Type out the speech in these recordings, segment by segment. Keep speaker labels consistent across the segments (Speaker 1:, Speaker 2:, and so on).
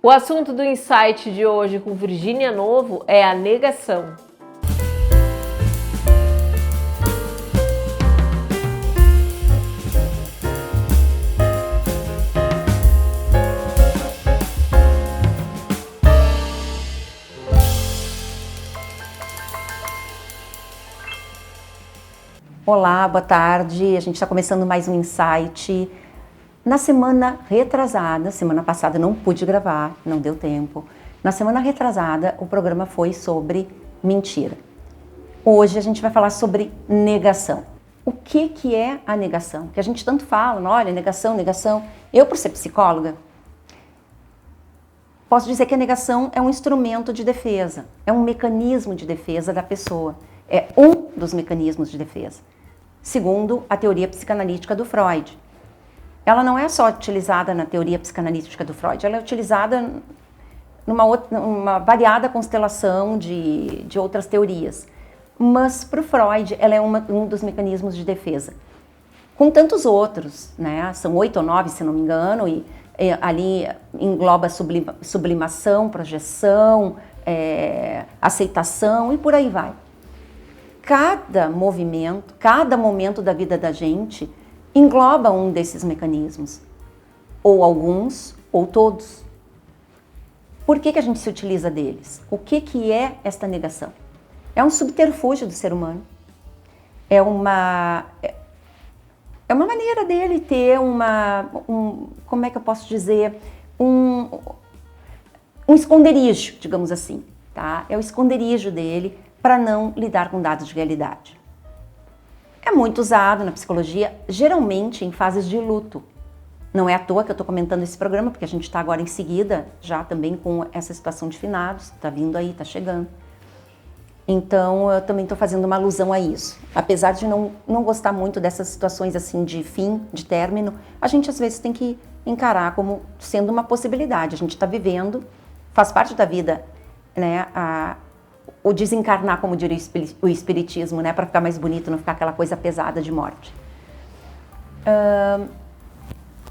Speaker 1: O assunto do Insight de hoje com Virgínia Novo é a negação.
Speaker 2: Olá, boa tarde. A gente está começando mais um Insight. Na semana retrasada, semana passada não pude gravar, não deu tempo. Na semana retrasada, o programa foi sobre mentira. Hoje a gente vai falar sobre negação. O que é a negação? Que a gente tanto fala, olha, negação, negação. Eu, por ser psicóloga, posso dizer que a negação é um instrumento de defesa, é um mecanismo de defesa da pessoa. É um dos mecanismos de defesa, segundo a teoria psicanalítica do Freud. Ela não é só utilizada na teoria psicanalítica do Freud, ela é utilizada numa variada constelação de outras teorias. Mas para o Freud, ela é um dos mecanismos de defesa. Com tantos outros, né? São 8 ou 9, se não me engano, e ali engloba sublimação, projeção, aceitação e por aí vai. Cada movimento, cada momento da vida da gente engloba um desses mecanismos, ou alguns, ou todos. Por que a gente se utiliza deles? O que é esta negação? É um subterfúgio do ser humano. É uma maneira dele ter como é que eu posso dizer, um esconderijo, digamos assim, tá? É o esconderijo dele para não lidar com dados de realidade. É muito usado na psicologia, geralmente em fases de luto. Não é à toa que eu estou comentando esse programa, porque a gente está agora em seguida, já também com essa situação de finados, está vindo aí, está chegando. Então, eu também estou fazendo uma alusão a isso. Apesar de não gostar muito dessas situações assim de fim, de término, a gente às vezes tem que encarar como sendo uma possibilidade. A gente está vivendo, faz parte da vida, né, o desencarnar, como diria o espiritismo, né, para ficar mais bonito, não ficar aquela coisa pesada de morte.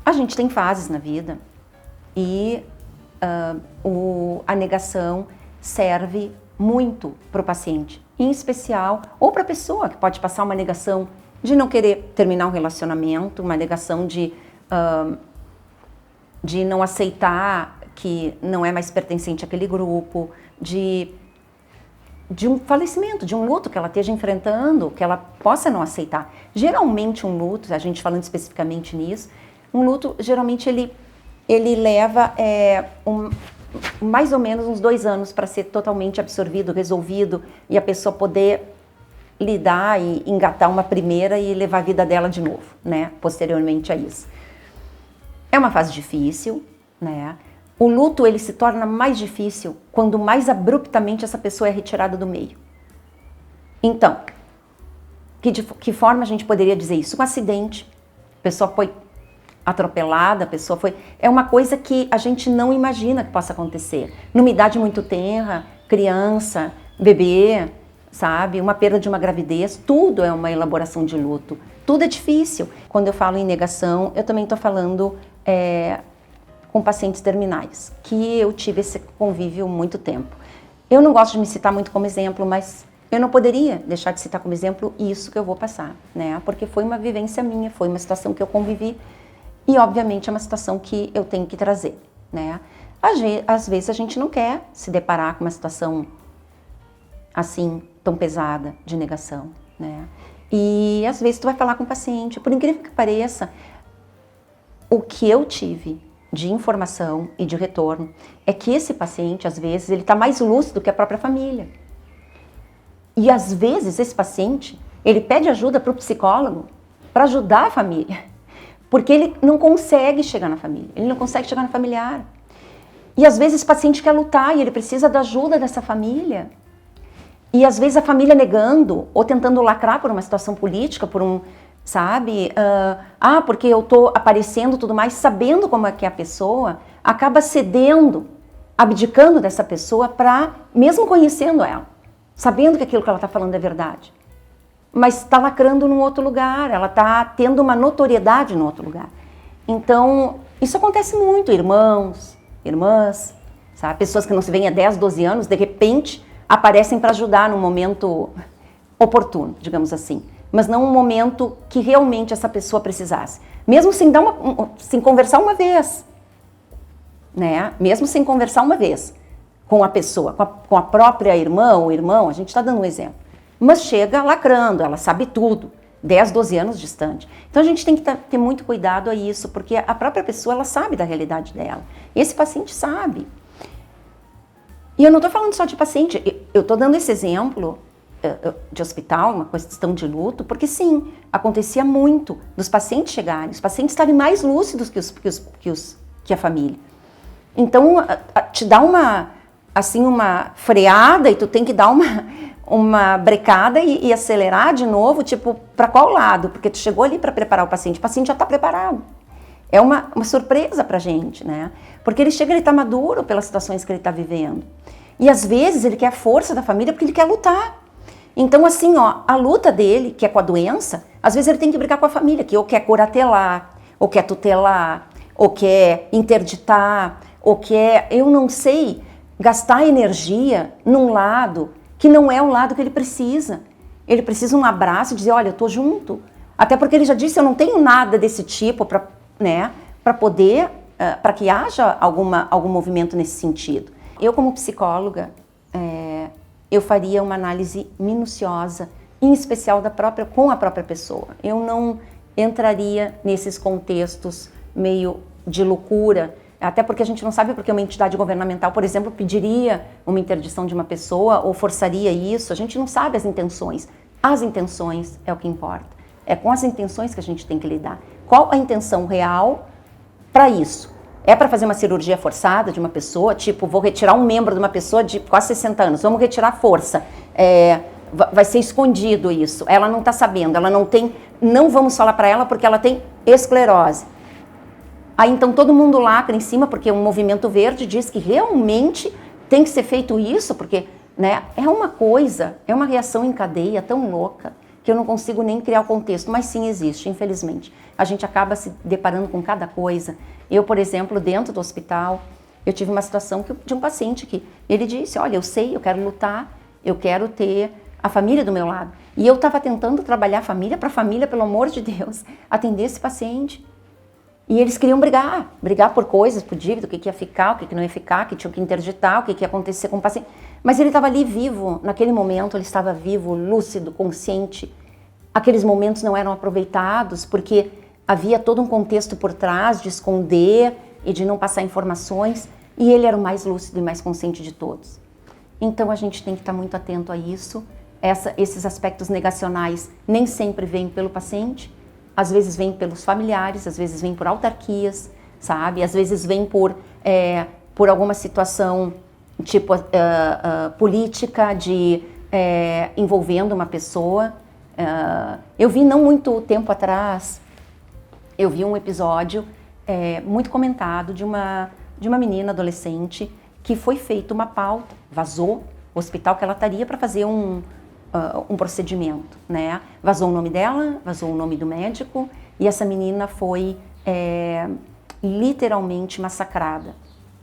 Speaker 2: A gente tem fases na vida e a negação serve muito para o paciente, em especial, ou para a pessoa que pode passar uma negação de não querer terminar um relacionamento, uma negação de não aceitar que não é mais pertencente àquele grupo, de um falecimento, de um luto que ela esteja enfrentando, que ela possa não aceitar. Geralmente um luto, a gente falando especificamente nisso, um luto geralmente ele leva mais ou menos uns 2 anos para ser totalmente absorvido, resolvido e a pessoa poder lidar e engatar uma primeira e levar a vida dela de novo, né, posteriormente a isso. É uma fase difícil, né? O luto ele se torna mais difícil quando mais abruptamente essa pessoa é retirada do meio. Então, que forma a gente poderia dizer isso? Um acidente, a pessoa foi atropelada, a pessoa foi... É uma coisa que a gente não imagina que possa acontecer. Numa idade muito tenra, criança, bebê, sabe? Uma perda de uma gravidez, tudo é uma elaboração de luto. Tudo é difícil. Quando eu falo em negação, eu também estou falando... com pacientes terminais, que eu tive esse convívio muito tempo. Eu não gosto de me citar muito como exemplo, mas eu não poderia deixar de citar como exemplo isso que eu vou passar, né? Porque foi uma vivência minha, foi uma situação que eu convivi e, obviamente, é uma situação que eu tenho que trazer, né? Às vezes a gente não quer se deparar com uma situação assim, tão pesada de negação, né? E, às vezes, tu vai falar com o paciente, por incrível que pareça, o que eu tive de informação e de retorno é que esse paciente, às vezes, ele está mais lúcido que a própria família. E, às vezes, esse paciente, ele pede ajuda para o psicólogo para ajudar a família, porque ele não consegue chegar na família, ele não consegue chegar no familiar. E, às vezes, esse paciente quer lutar e ele precisa da ajuda dessa família. E, às vezes, a família negando ou tentando lacrar por uma situação política, por um... sabe? Porque eu tô aparecendo tudo mais, sabendo como é que a pessoa acaba cedendo, abdicando dessa pessoa para, mesmo conhecendo ela, sabendo que aquilo que ela está falando é verdade, mas está lacrando num outro lugar, ela está tendo uma notoriedade num outro lugar. Então, isso acontece muito, irmãos, irmãs, sabe? Pessoas que não se veem há 10, 12 anos, de repente aparecem para ajudar no momento oportuno, digamos assim. Mas não um momento que realmente essa pessoa precisasse. Mesmo sem conversar uma vez, né? Mesmo sem conversar uma vez com a pessoa, com a própria irmã ou irmão, a gente está dando um exemplo. Mas chega lacrando, ela sabe tudo, 10, 12 anos distante. Então a gente tem que ter muito cuidado a isso, porque a própria pessoa, ela sabe da realidade dela. Esse paciente sabe. E eu não estou falando só de paciente, eu estou dando esse exemplo de hospital, uma questão de luto, porque sim, acontecia muito dos pacientes chegarem, os pacientes estarem mais lúcidos que a família. Então, te dá uma freada e tu tem que dar uma brecada e acelerar de novo, tipo, para qual lado? Porque tu chegou ali para preparar o paciente já está preparado. É uma surpresa pra gente, né? Porque ele tá maduro pelas situações que ele tá vivendo. E às vezes ele quer a força da família porque ele quer lutar. Então, assim, ó, a luta dele, que é com a doença, às vezes ele tem que brigar com a família, que ou quer curatelar, ou quer tutelar, ou quer interditar, ou quer, eu não sei, gastar energia num lado que não é o lado que ele precisa. Ele precisa um abraço e dizer, olha, eu tô junto. Até porque ele já disse, eu não tenho nada desse tipo para poder, para que haja algum movimento nesse sentido. Eu, como psicóloga, eu faria uma análise minuciosa, em especial com a própria pessoa. Eu não entraria nesses contextos meio de loucura, até porque a gente não sabe porque uma entidade governamental, por exemplo, pediria uma interdição de uma pessoa ou forçaria isso. A gente não sabe as intenções. As intenções é o que importa. É com as intenções que a gente tem que lidar. Qual a intenção real para isso? É para fazer uma cirurgia forçada de uma pessoa, tipo, vou retirar um membro de uma pessoa de quase 60 anos, vamos retirar a força. Vai ser escondido isso, ela não está sabendo, não vamos falar para ela porque ela tem esclerose. Aí então todo mundo lacra em cima, porque o movimento verde diz que realmente tem que ser feito isso, porque é uma reação em cadeia tão louca, que eu não consigo nem criar o contexto, mas sim existe, infelizmente. A gente acaba se deparando com cada coisa. Eu, por exemplo, dentro do hospital, eu tive uma situação de um paciente que ele disse, olha, eu sei, eu quero lutar, eu quero ter a família do meu lado. E eu estava tentando trabalhar a família para a família, pelo amor de Deus, atender esse paciente. E eles queriam brigar por coisas, por dívida, o que ia ficar, o que não ia ficar, o que tinha que interditar, o que ia acontecer com o paciente. Mas ele estava ali vivo, naquele momento ele estava vivo, lúcido, consciente. Aqueles momentos não eram aproveitados porque havia todo um contexto por trás de esconder e de não passar informações. E ele era o mais lúcido e mais consciente de todos. Então a gente tem que estar muito atento a isso. Esses aspectos negacionais nem sempre vêm pelo paciente. Às vezes vem pelos familiares, às vezes vem por autarquias, sabe? Às vezes vem por alguma situação tipo política envolvendo uma pessoa. Eu vi não muito tempo atrás, eu vi um episódio muito comentado de uma menina adolescente que foi feita uma pauta, vazou o hospital que ela estaria para fazer um procedimento, né? Vazou o nome dela, vazou o nome do médico e essa menina foi literalmente massacrada.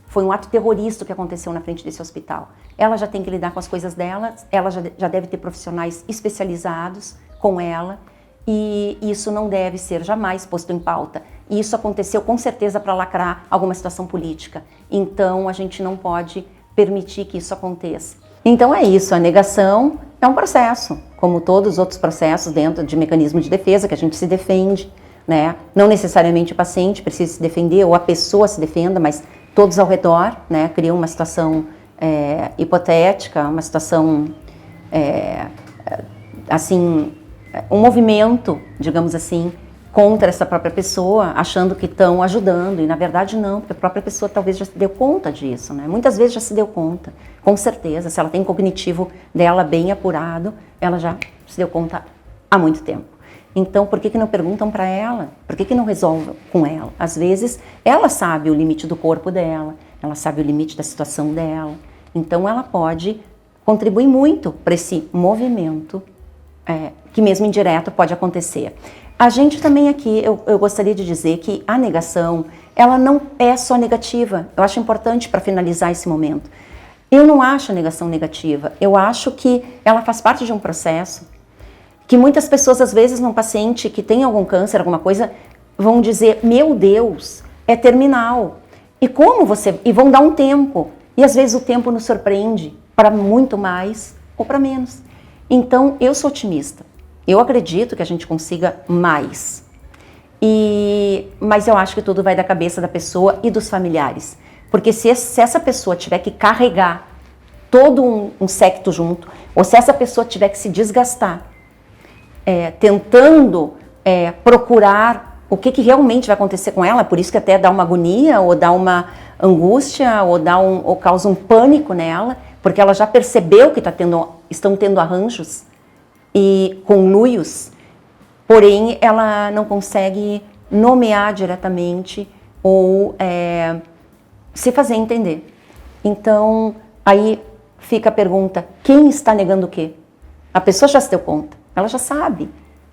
Speaker 2: Foi um ato terrorista que aconteceu na frente desse hospital. Ela já tem que lidar com as coisas dela, ela já deve ter profissionais especializados com ela e isso não deve ser jamais posto em pauta. E isso aconteceu com certeza para lacrar alguma situação política. Então a gente não pode permitir que isso aconteça. Então é isso, a negação é um processo, como todos os outros processos dentro de mecanismo de defesa, que a gente se defende, né? Não necessariamente o paciente precisa se defender ou a pessoa se defenda, mas todos ao redor, né? Criam uma situação hipotética, uma situação, assim, um movimento, digamos assim, contra essa própria pessoa, achando que estão ajudando, e na verdade não, porque a própria pessoa talvez já se deu conta disso, né? Muitas vezes já se deu conta, com certeza, se ela tem o cognitivo dela bem apurado, ela já se deu conta há muito tempo. Então, por que não perguntam para ela? Por que não resolvem com ela? Às vezes, ela sabe o limite do corpo dela, ela sabe o limite da situação dela, então ela pode contribuir muito para esse movimento que mesmo indireto pode acontecer. A gente também aqui, eu gostaria de dizer que a negação, ela não é só negativa. Eu acho importante para finalizar esse momento. Eu não acho a negação negativa. Eu acho que ela faz parte de um processo que muitas pessoas, às vezes, num paciente que tem algum câncer, alguma coisa, vão dizer, meu Deus, é terminal. E vão dar um tempo. E às vezes o tempo nos surpreende para muito mais ou para menos. Então, eu sou otimista. Eu acredito que a gente consiga mais. Mas eu acho que tudo vai da cabeça da pessoa e dos familiares. Porque se essa pessoa tiver que carregar todo um séquito junto, ou se essa pessoa tiver que se desgastar, tentando procurar o que realmente vai acontecer com ela, por isso que até dá uma agonia, ou dá uma angústia, ou causa um pânico nela, porque ela já percebeu que estão tendo arranjos e conluios, porém ela não consegue nomear diretamente ou se fazer entender. Então, aí fica a pergunta, quem está negando o quê? A pessoa já se deu conta, ela já sabe,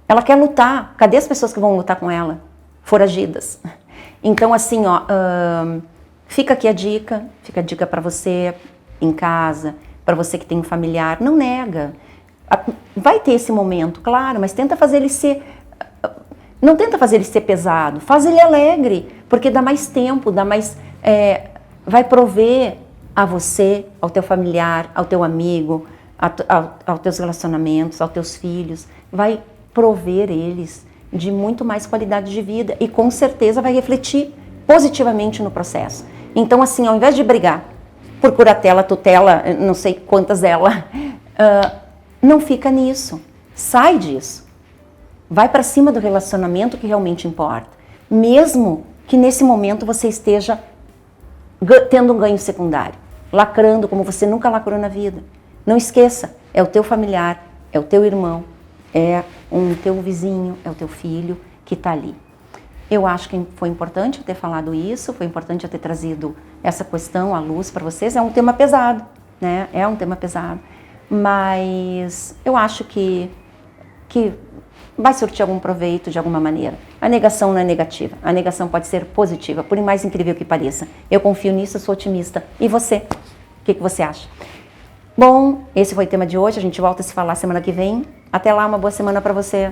Speaker 2: ela quer lutar, cadê as pessoas que vão lutar com ela? Foragidas. Então, assim, fica aqui a dica, fica a dica para você em casa, para você que tem um familiar, não nega. Vai ter esse momento, claro, mas tenta fazer ele ser... Não tenta fazer ele ser pesado, faz ele alegre, porque dá mais tempo, vai prover a você, ao teu familiar, ao teu amigo, aos teus relacionamentos, aos teus filhos, vai prover eles de muito mais qualidade de vida e com certeza vai refletir positivamente no processo. Então, assim, ao invés de brigar por curatela, tutela, não sei quantas dela, não fica nisso, sai disso. Vai para cima do relacionamento que realmente importa. Mesmo que nesse momento você esteja tendo um ganho secundário, lacrando como você nunca lacrou na vida. Não esqueça, é o teu familiar, é o teu irmão, é o teu vizinho, é o teu filho que está ali. Eu acho que foi importante eu ter falado isso, foi importante eu ter trazido essa questão à luz para vocês. É um tema pesado, né? É um tema pesado. Mas eu acho que vai surtir algum proveito de alguma maneira. A negação não é negativa, a negação pode ser positiva, por mais incrível que pareça. Eu confio nisso, eu sou otimista. E você? O que você acha? Bom, esse foi o tema de hoje, a gente volta a se falar semana que vem. Até lá, uma boa semana para você.